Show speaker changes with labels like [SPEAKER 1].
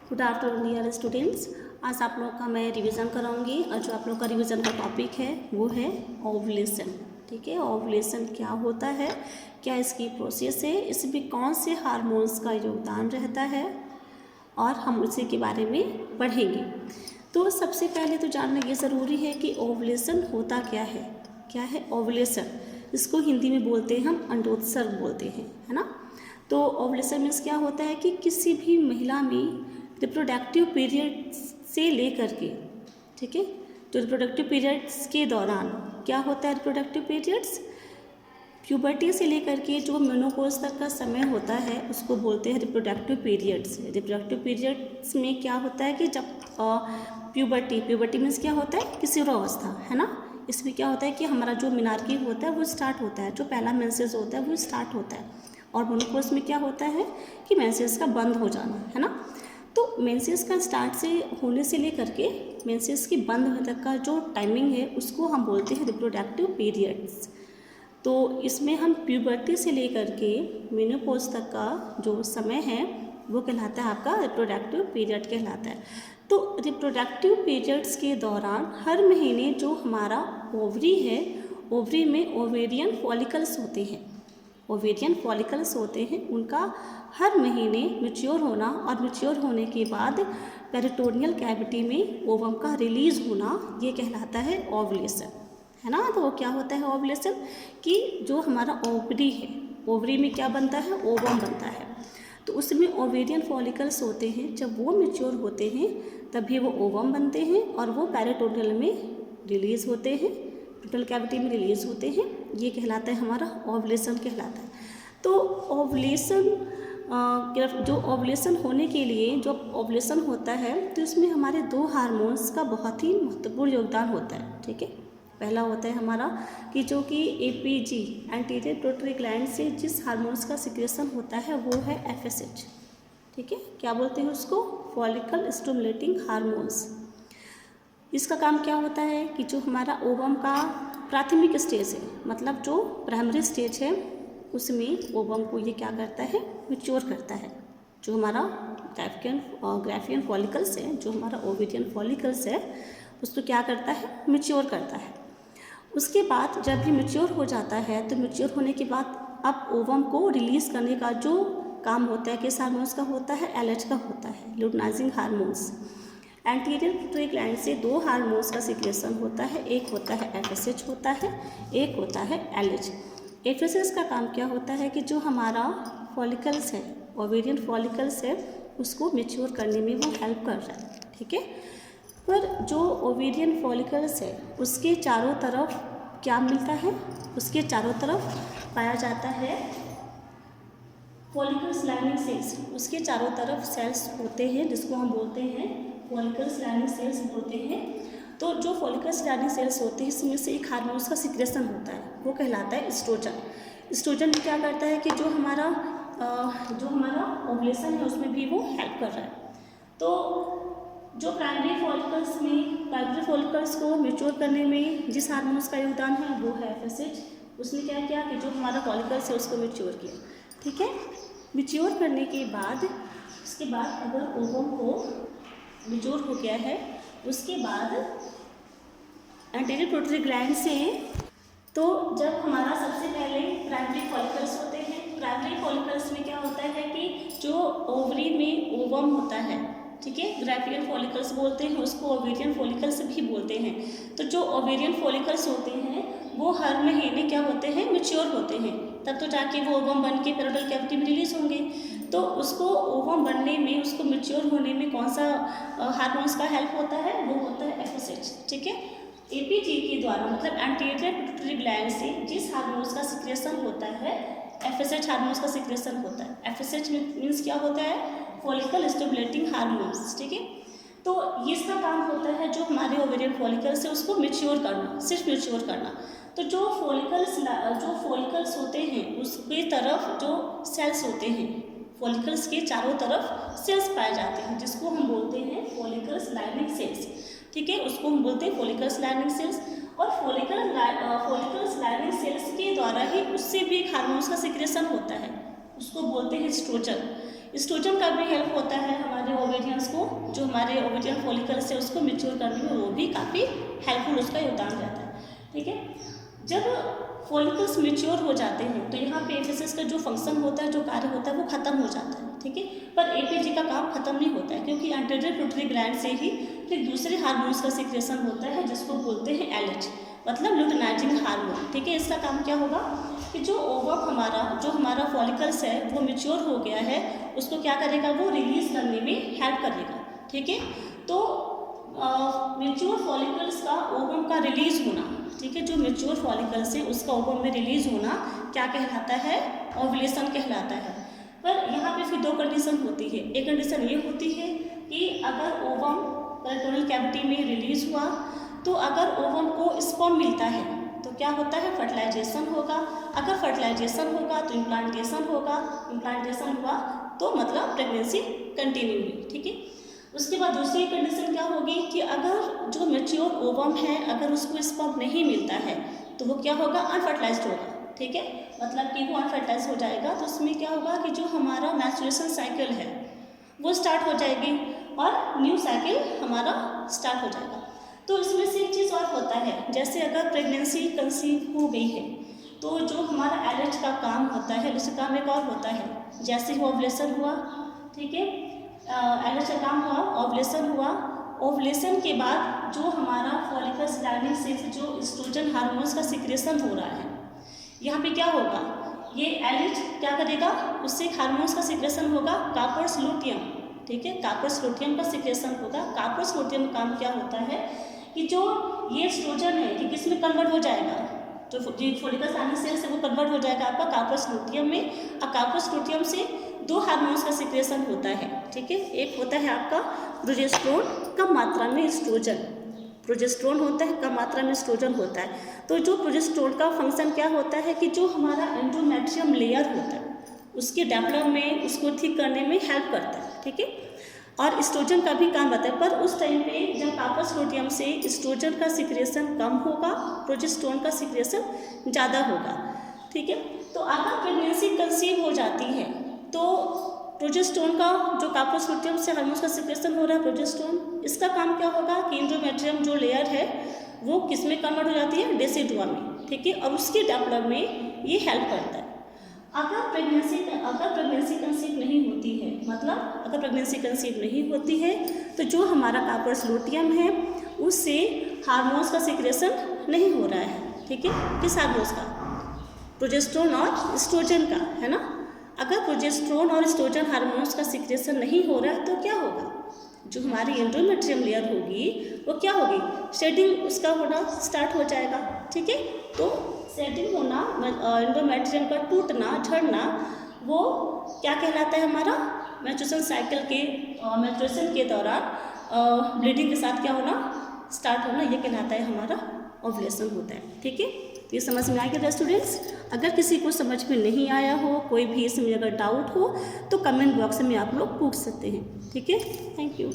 [SPEAKER 1] Good afternoon dear students. आज आप लोग का मैं रिवीजन कराऊंगी और जो आप लोग का रिवीजन का टॉपिक है वो है ओवुलेशन। ठीक है, ओवुलेशन क्या होता है, क्या इसकी प्रोसेस है, इसमें कौन से हार्मोन्स का योगदान रहता है और हम उसी के बारे में पढ़ेंगे। तो सबसे पहले तो जानना ये ज़रूरी है कि ओवुलेशन होता क्या है ओवुलेशन। इसको हिंदी में बोलते हैं हम अंडोत्सर्ग बोलते हैं, है ना। तो ओवुलेशन मीन्स क्या होता है कि किसी भी महिला में रिप्रोडक्टिव पीरियड से लेकर के, ठीक है, तो रिप्रोडक्टिव पीरियड्स के दौरान क्या होता है, रिप्रोडक्टिव पीरियड्स प्यूबर्टी से लेकर के जो मेनोपॉज तक का समय होता है उसको बोलते हैं रिप्रोडक्टिव पीरियड्स। रिप्रोडक्टिव पीरियड्स में क्या होता है कि जब प्यूबर्टी मीन्स क्या होता है, किशोरावस्था, है ना। इसमें क्या होता है कि हमारा जो मिनार्की होता है वो स्टार्ट होता है, जो पहला मेंसेस होता है वो स्टार्ट होता है, और मेनोपॉज में क्या होता है कि मेंसेस का बंद हो जाना, है ना। तो मेंसेस का स्टार्ट से होने से लेकर के मेंसेस के बंद होने तक का जो टाइमिंग है उसको हम बोलते हैं रिप्रोडक्टिव पीरियड्स। तो इसमें हम प्यूबर्टी से लेकर के मेनोपॉज तक का जो समय है वो कहलाता है आपका रिप्रोडक्टिव पीरियड कहलाता है। तो रिप्रोडक्टिव पीरियड्स के दौरान हर महीने जो हमारा ओवरी है, ओवरी में ओवेरियन फॉलिकल्स होते हैं, ओवेरियन फॉलिकल्स होते हैं, उनका हर महीने मैच्योर होना और मैच्योर होने के बाद पेरिटोनियल कैविटी में ओवम का रिलीज होना, ये कहलाता है ओवुलेशन, है ना। तो वो क्या होता है ओवुलेशन कि जो हमारा ओवरी है, ओवरी में क्या बनता है, ओवम बनता है, तो उसमें ओवेरियन फॉलिकल्स होते हैं, जब वो मैच्योर होते हैं तभी वो ओवम बनते हैं और वो पेरिटोनियल में रिलीज होते हैं, पेरिटोनियल कैविटी में रिलीज होते हैं, ये कहलाता है हमारा ओवुलेशन कहलाता है। तो ओवुलेशन जो ओवुलेशन होने के लिए जो ओवुलेशन होता है तो इसमें हमारे दो हार्मोन्स का बहुत ही महत्वपूर्ण योगदान होता है। ठीक है, पहला होता है हमारा कि जो कि एपीजी एंटीरियर पिट्यूटरी ग्लैंड से जिस हार्मोन्स का सिक्रेशन होता है वो है एफएसएच। ठीक है, क्या बोलते हैं उसको, फॉलिकल स्टिमुलेटिंग हार्मोन्स। इसका काम क्या होता है कि जो हमारा ओवम का प्राथमिक स्टेज है, मतलब जो प्राइमरी स्टेज है, उसमें ओवम को ये क्या करता है, मैच्योर करता है। जो हमारा ग्राफियन फॉलिकल्स है, जो हमारा ओवेरियन फॉलिकल्स है, उसको क्या करता है, मैच्योर करता है। उसके बाद जब भी मैच्योर हो जाता है तो मैच्योर होने के बाद अब ओवम को रिलीज़ करने का जो काम होता है किस हार्मोन्स का होता है, एलएच का होता है, luteinising hormones. Anterior pituitary gland से दो हार्मोन्स का सिक्रेशन होता है, एक होता है एफएसएच होता है, एक होता है एलएच। एफएसएच का काम क्या होता है कि जो हमारा फॉलिकल्स है, ओवेरियन फॉलिकल्स है, उसको मैच्योर करने में वो हेल्प कर रहा है। ठीक है, पर जो ओवेरियन फॉलिकल्स है उसके चारों तरफ क्या मिलता है, उसके चारों तरफ पाया जाता है फॉलिकल्स लाइनिंग सेल्स। उसके चारों तरफ सेल्स होते हैं जिसको हम बोलते हैं फॉलिकल्स लाइनिंग सेल्स बोलते हैं। तो जो फॉलिकल्स लाइनिंग सेल्स होते हैं इसमें से एक हार्मोन्स का सिक्रेशन होता है, वो कहलाता है एस्ट्रोजन। एस्ट्रोजन क्या करता है कि जो हमारा ओवुलेशन है उसमें भी वो हेल्प कर रहा है। तो जो प्राइमरी फॉलिकल्स को मैच्योर करने में जिस हार्मोन्स का योगदान है वो है एफएसएच। उसने क्या किया कि जो हमारा फॉलिकल्स है उसको मैच्योर किया। ठीक है, मैच्योर करने के बाद उसके बाद अगर ओवम को मैच्योर हो गया है उसके बाद एंटीरियर पिट्यूटरी ग्लैंड से, तो जब हमारा सबसे पहले प्राइमरी फॉलिकल्स होते हैं, प्राइमरी फॉलिकल्स में क्या होता है कि जो ओवरी में ओवम होता है, ठीक है, ग्राफियन फॉलिकल्स बोलते हैं उसको, ओवेरियन फॉलिकल्स भी बोलते हैं। तो जो ओवेरियन फॉलिकल्स होते हैं वो हर महीने क्या होते हैं, मैच्योर होते हैं, तब तो जाके वो ओवम बन के पेरिटोनियल कैविटी में रिलीज होंगे। तो उसको ओवम बनने में, उसको मैच्योर होने में कौन सा हार्मोन्स का हेल्प होता है, वो होता है एफएसएच। ठीक है, एपीजी के द्वारा, मतलब एंटीरियर पिट्यूटरी ग्लैंड से जिस हार्मोन्स का सिक्रेशन होता है, एफएसएच हार्मोन्स का सिक्रेशन होता है। एफएसएच मीन्स क्या होता है, फॉलिकल स्टिमुलेटिंग हार्मोन्स। ठीक है, तो इसका काम होता है जो हमारे ओवेरियन फॉलिकल्स है उसको मैच्योर करना, सिर्फ मैच्योर करना। तो जो फॉलिकल्स होते हैं उसके तरफ जो सेल्स होते हैं, फॉलिकल्स के चारों तरफ सेल्स पाए जाते हैं जिसको हम बोलते हैं फॉलिकल्स लाइनिंग सेल्स। ठीक है, उसको हम बोलते हैं फॉलिकल्स लाइनिंग सेल्स। और फॉलिकल्स लाइनिंग सेल्स के द्वारा ही उससे भी एक हार्मोन्स का सिक्रेशन होता है, उसको बोलते हैं एस्ट्रोजन। एस्ट्रोजन का भी हेल्प होता है हमारे ओवेरियंस को, जो हमारे ओवेरियन फॉलिकल्स है उसको मैच्योर करने में वो भी काफ़ी हेल्पफुल उसका योगदान रहता है। ठीक है, जब फॉलिकल्स मैच्योर हो जाते हैं तो यहाँ पे एफिस का जो फंक्शन होता है, जो कार्य होता है वो खत्म हो जाता है। ठीक है, पर एपीजी का काम खत्म नहीं होता है, क्योंकि एंटीरियर पिट्यूटरी ग्लैंड से ही फिर दूसरे हार्मोन्स का सिक्रेशन होता है जिसको बोलते हैं एलएच, मतलब लुटिनाइजिंग हार्मोन। ठीक है, इसका काम क्या होगा कि जो ओवम जो हमारा फॉलिकल्स है वो मैच्योर हो गया है, उसको क्या करेगा, वो रिलीज करने में हेल्प करेगा। ठीक है, तो मैच्योर फॉलिकल्स का ओवम का रिलीज होना, ठीक है, जो मैच्योर फॉलिकल्स है उसका ओवम में रिलीज होना क्या कहलाता है, ओव्यूलेशन कहलाता है। पर यहाँ पे फिर दो कंडीशन होती है। एक कंडीशन ये होती है कि अगर ओवम पेरिटोनियल कैविटी में रिलीज हुआ तो अगर ओवम को स्पर्म मिलता है तो क्या होता है, फर्टिलाइजेशन होगा। अगर फर्टिलाइजेशन होगा तो इम्प्लांटेशन होगा, इम्प्लांटेशन हुआ तो मतलब प्रेगनेंसी कंटिन्यू हुई। ठीक है, उसके बाद दूसरी कंडीशन क्या होगी कि अगर जो मैच्योर ओवम है अगर उसको स्पर्म नहीं मिलता है तो वो क्या होगा, अनफर्टिलाइज्ड होगा। ठीक है, मतलब कि वो अनफर्टिलाइज हो जाएगा, तो उसमें क्या होगा कि जो हमारा मैच्योरेशन साइकिल है वो स्टार्ट हो जाएगी और न्यू साइकिल हमारा स्टार्ट हो जाएगा। तो इसमें से एक चीज़ और होता है, जैसे अगर प्रेगनेंसी कंसीव हो गई है तो जो हमारा एलएच का काम होता है उसका काम एक और होता है। जैसे ही ओवुलेशन हुआ, ठीक है, एलएच का काम हुआ, ओवुलेशन हुआ, ओवुलेशन के बाद जो हमारा फॉलिकल्स लाइनिंग से जो एस्ट्रोजन हार्मोन्स का सिक्रेशन हो रहा है, यहाँ पे क्या होगा, ये एलएच क्या करेगा, उससे हार्मोन्स का सिक्रेशन होगा, कार्पस लूटियम। ठीक है, कार्पस लूटियम का सिक्रेशन होगा। कार्पस लूटियम का काम क्या होता है कि जो ये एस्ट्रोजन है ये किस में कन्वर्ट हो जाएगा, जो फॉलिकल्स लाइनिंग सेल से वो कन्वर्ट हो जाएगा आपका कार्पस लूटियम में। और कार्पस लूटियम से दो हार्मोन्स का सिक्रेशन होता है। ठीक है, एक होता है आपका प्रोजेस्टेरोन, कम मात्रा में एस्ट्रोजन, प्रोजेस्टेरोन होता है, कम मात्रा में एस्ट्रोजन होता है। तो जो प्रोजेस्टेरोन का फंक्शन क्या होता है कि जो हमारा एंडोमेट्रियम लेयर होता है उसके डेवलप में, उसको ठीक करने में हेल्प करता है। ठीक है, और एस्ट्रोजन का भी काम रहता है। पर उस टाइम पे जब कार्पस लूटियम से एस्ट्रोजन का सिक्रेशन कम होगा, प्रोजेस्टेरोन का सिक्रेशन ज़्यादा होगा। ठीक है, तो अगर प्रेगनेंसी कंसीव हो जाती है तो प्रोजेस्टेरोन का, जो कार्पस लूटियम से हार्मोन्स का सिक्रेशन हो रहा है प्रोजेस्टेरोन, इसका काम क्या होगा कि एंडोमेट्रियम जो लेयर है वो किस में कन्वर्ट हो जाती है, डेसिडुआ में। ठीक है, और उसके डेवलप में ये हेल्प करता है। अगर प्रेगनेंसी कंसीव नहीं होती है, मतलब अगर प्रेगनेंसी कंसीव नहीं होती है तो जो हमारा कार्पस लूटियम है उससे हार्मोन्स का सिक्रेशन नहीं हो रहा है। ठीक है, किस हार्मोन्स का, प्रोजेस्टेरोन और एस्ट्रोजन का, है ना। अगर प्रोजेस्टेरोन और एस्ट्रोजन हार्मोन्स का सिक्रेशन नहीं हो रहा है तो क्या होगा, जो हमारी एंडोमेट्रियम लेयर होगी वो क्या होगी, शेडिंग उसका होना स्टार्ट हो जाएगा। ठीक है, तो शेडिंग होना, एंडोमेट्रियम का टूटना, झड़ना, वो क्या कहलाता है, हमारा मैच्योरेशन साइकिल के, मैच्योरेशन के दौरान ब्लीडिंग के साथ क्या होना, स्टार्ट होना, ये कहलाता है हमारा ओवुलेशन होता है। ठीक है, ये समझ में आ गया स्टूडेंट्स। अगर किसी को समझ में नहीं आया हो, कोई भी इसमें अगर डाउट हो तो कमेंट बॉक्स में आप लोग पूछ सकते हैं। ठीक है, थैंक यू।